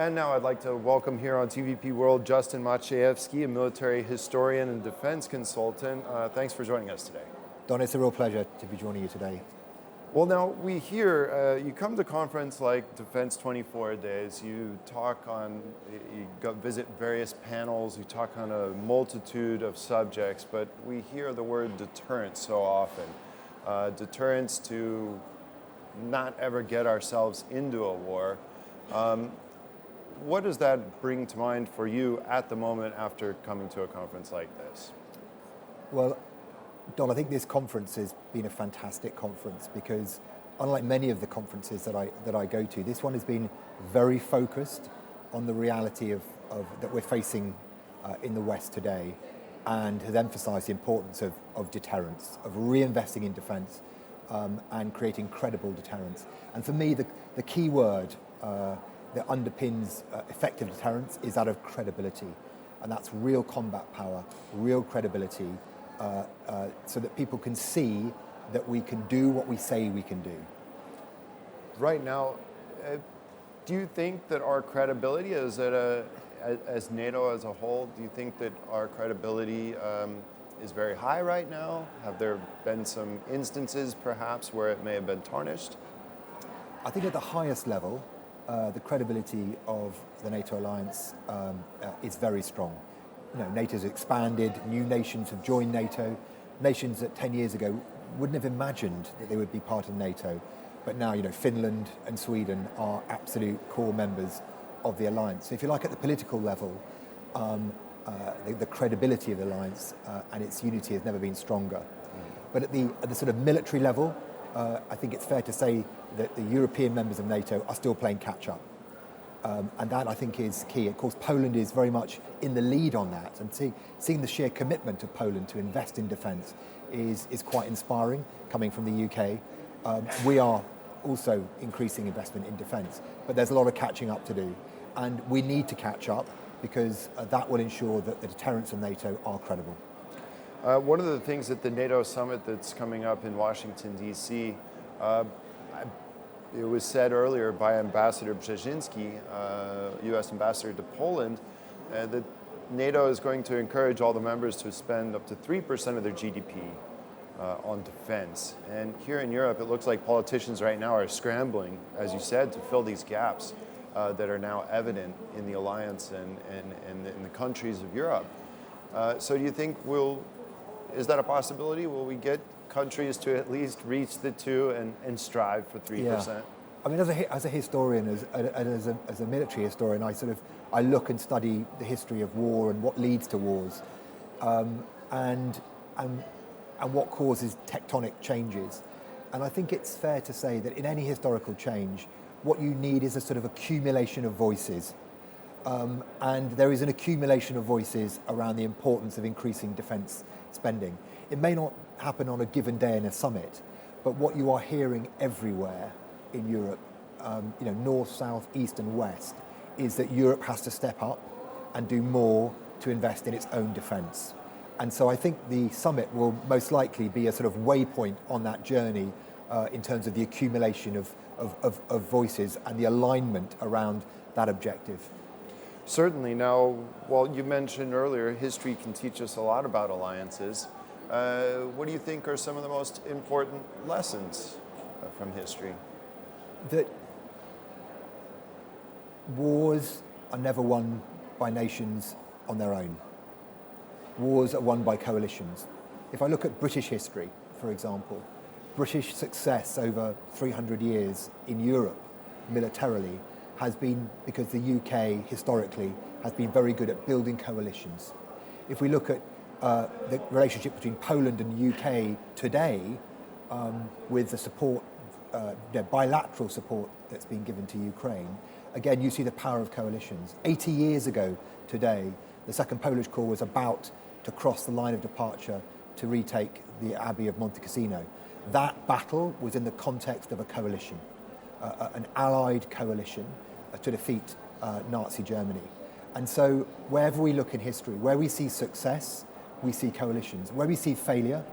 And now I'd like to welcome here on TVP World Justin Maciejewski, a military historian and defense consultant. Thanks for joining us today. Don, it's a real pleasure to be joining you today. Well, now we hear you come to conference like Defence24 Days. You go visit various panels. You talk on a multitude of subjects, but we hear the word deterrence so often. Deterrence to not ever get ourselves into a war. What does that bring to mind for you at the moment after coming to a conference like this? Well, Don, I think this conference has been a fantastic conference because unlike many of the conferences that I go to, this one has been very focused on the reality of that we're facing in the West today, and has emphasized the importance of deterrence, of reinvesting in defense and creating credible deterrence. And for me, the key word that underpins effective deterrence is that of credibility. And that's real combat power, real credibility, so that people can see that we can do what we say we can do. Right now, do you think that our credibility as NATO as a whole, do you think that our credibility is very high right now? Have there been some instances perhaps where it may have been tarnished? I think at the highest level, the credibility of the NATO alliance is very strong. NATO's expanded, new nations have joined NATO, nations that 10 years ago wouldn't have imagined that they would be part of NATO. But now, Finland and Sweden are absolute core members of the alliance. So if you like, at the political level, the credibility of the alliance and its unity has never been stronger. But at the sort of military level, I think it's fair to say that the European members of NATO are still playing catch-up. And that, I think, is key. Of course, Poland is very much in the lead on that. And seeing the sheer commitment of Poland to invest in defence is quite inspiring, coming from the UK. We are also increasing investment in defence, but there's a lot of catching up to do. And we need to catch up because that will ensure that the deterrents of NATO are credible. One of the things at the NATO summit that's coming up in Washington, D.C., it was said earlier by Ambassador Brzezinski, U.S. Ambassador to Poland, that NATO is going to encourage all the members to spend up to 3% of their GDP on defense. And here in Europe, it looks like politicians right now are scrambling, as you said, to fill these gaps that are now evident in the alliance and in the countries of Europe. So do you think is that a possibility? Will we get countries to at least reach the 2 and strive for 3%? Yeah. I mean, as a historian, as a military historian, I look and study the history of war and what leads to wars, and what causes tectonic changes. And I think it's fair to say that in any historical change, what you need is a sort of accumulation of voices. And there is an accumulation of voices around the importance of increasing defence spending. It may not happen on a given day in a summit, but what you are hearing everywhere in Europe, north, south, east and west, is that Europe has to step up and do more to invest in its own defence. And so I think the summit will most likely be a sort of waypoint on that journey in terms of the accumulation of voices and the alignment around that objective. Certainly. Now, you mentioned earlier, history can teach us a lot about alliances. What do you think are some of the most important lessons from history? That wars are never won by nations on their own. Wars are won by coalitions. If I look at British history, for example, British success over 300 years in Europe militarily has been because the UK historically has been very good at building coalitions. If we look at the relationship between Poland and the UK today, with the support, bilateral support that's been given to Ukraine, again, you see the power of coalitions. 80 years ago today, the Second Polish Corps was about to cross the line of departure to retake the Abbey of Monte Cassino. That battle was in the context of a coalition, an allied coalition to defeat Nazi Germany. And so wherever we look in history, where we see success, we see coalitions. Where we see failure,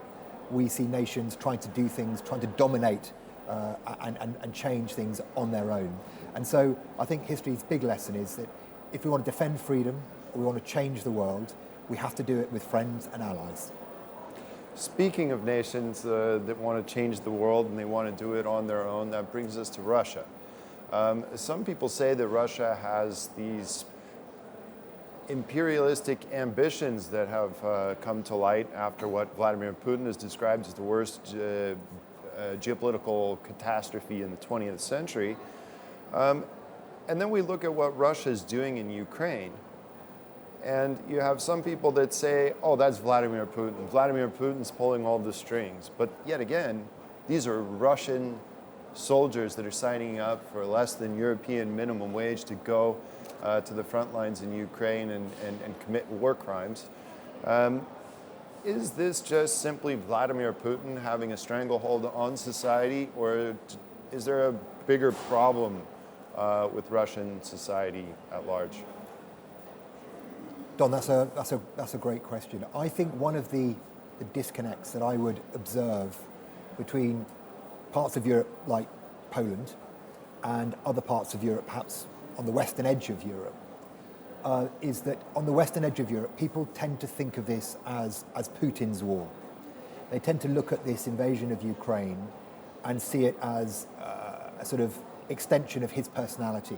we see nations trying to do things, trying to dominate and change things on their own. And so I think history's big lesson is that if we want to defend freedom, or we want to change the world, we have to do it with friends and allies. Speaking of nations that want to change the world and they want to do it on their own, that brings us to Russia. Some people say that Russia has these imperialistic ambitions that have come to light after what Vladimir Putin has described as the worst geopolitical catastrophe in the 20th century. And then we look at what Russia is doing in Ukraine. And you have some people that say, oh, that's Vladimir Putin. Vladimir Putin's pulling all the strings. But yet again, these are Russian soldiers that are signing up for less than European minimum wage to go to the front lines in Ukraine and commit war crimes. Is this just simply Vladimir Putin having a stranglehold on society, or is there a bigger problem with Russian society at large? Don, that's a great question. I think one of the disconnects that I would observe between parts of Europe like Poland and other parts of Europe, perhaps on the western edge of Europe, is that on the western edge of Europe, people tend to think of this as Putin's war. They tend to look at this invasion of Ukraine and see it as a sort of extension of his personality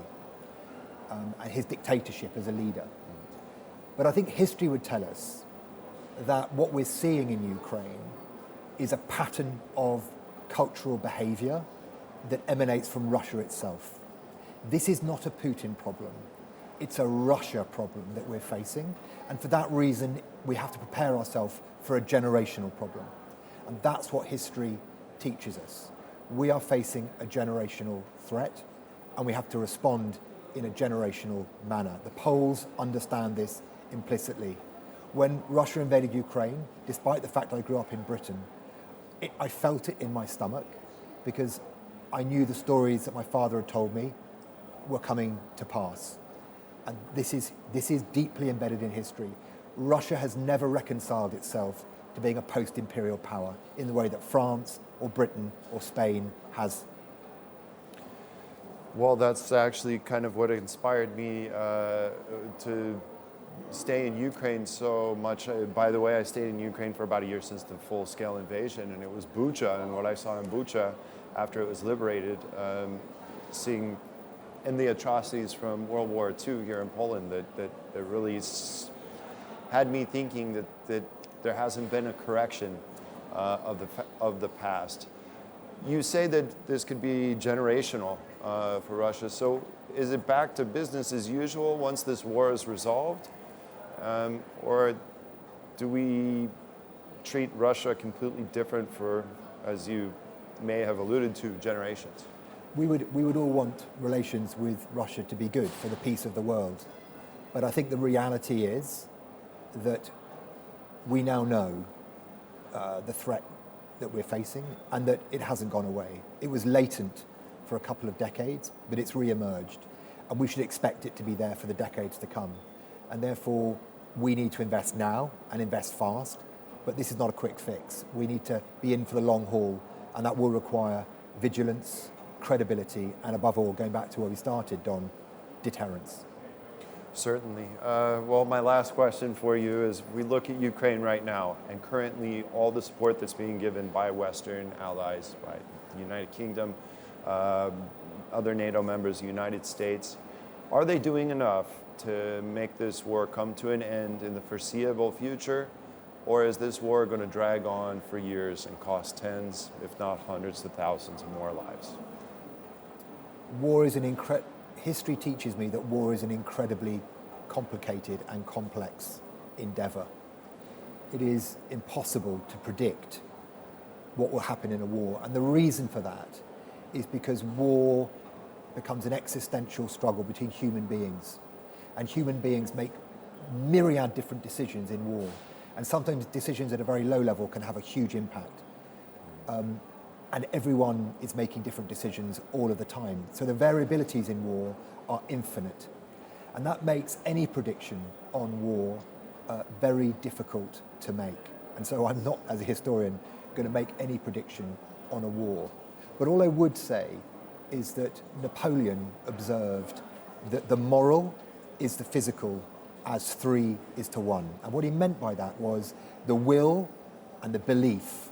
and his dictatorship as a leader. But I think history would tell us that what we're seeing in Ukraine is a pattern of cultural behavior that emanates from Russia itself. This is not a Putin problem. It's a Russia problem that we're facing. And for that reason, we have to prepare ourselves for a generational problem. And that's what history teaches us. We are facing a generational threat, and we have to respond in a generational manner. The Poles understand this implicitly. When Russia invaded Ukraine, despite the fact I grew up in Britain, I felt it in my stomach because I knew the stories that my father had told me were coming to pass. And this is deeply embedded in history. Russia has never reconciled itself to being a post-imperial power in the way that France or Britain or Spain has. Well, that's actually kind of what inspired me to stay in Ukraine so much. By the way, I stayed in Ukraine for about a year since the full-scale invasion, and it was Bucha, and what I saw in Bucha after it was liberated, seeing and the atrocities from World War II here in Poland that really had me thinking that there hasn't been a correction of the past. You say that this could be generational for Russia, so is it back to business as usual once this war is resolved? Or do we treat Russia completely different for, as you may have alluded to, generations? We would all want relations with Russia to be good for the peace of the world. But I think the reality is that we now know the threat that we're facing and that it hasn't gone away. It was latent for a couple of decades, but it's re-emerged. And we should expect it to be there for the decades to come. And therefore, we need to invest now and invest fast. But this is not a quick fix. We need to be in for the long haul, and that will require vigilance, credibility, and above all, going back to where we started, Don, deterrence. Certainly. Well, my last question for you is, we look at Ukraine right now, and currently all the support that's being given by Western allies, by the United Kingdom, other NATO members, the United States, are they doing enough to make this war come to an end in the foreseeable future? Or is this war going to drag on for years and cost tens, if not hundreds of thousands of more lives? War is history teaches me that war is an incredibly complicated and complex endeavor. It is impossible to predict what will happen in a war. And the reason for that is because war becomes an existential struggle between human beings. And human beings make myriad different decisions in war. And sometimes decisions at a very low level can have a huge impact. And everyone is making different decisions all of the time. So the variabilities in war are infinite. And that makes any prediction on war very difficult to make. And so I'm not, as a historian, going to make any prediction on a war. But all I would say is that Napoleon observed that the moral is the physical as 3 is to 1. And what he meant by that was the will and the belief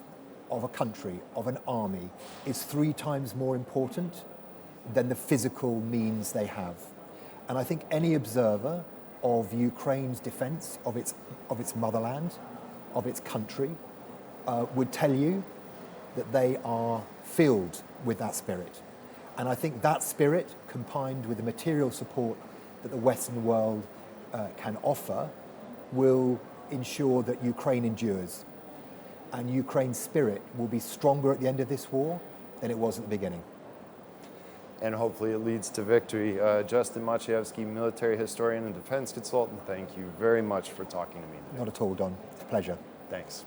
of a country, of an army, is 3 times more important than the physical means they have. And I think any observer of Ukraine's defense of its motherland, of its country, would tell you that they are filled with that spirit. And I think that spirit, combined with the material support that the Western world can offer, will ensure that Ukraine endures. And Ukraine's spirit will be stronger at the end of this war than it was at the beginning. And hopefully it leads to victory. Justin Maciejewski, military historian and defense consultant, thank you very much for talking to me today. Not at all, Don. It's a pleasure. Thanks.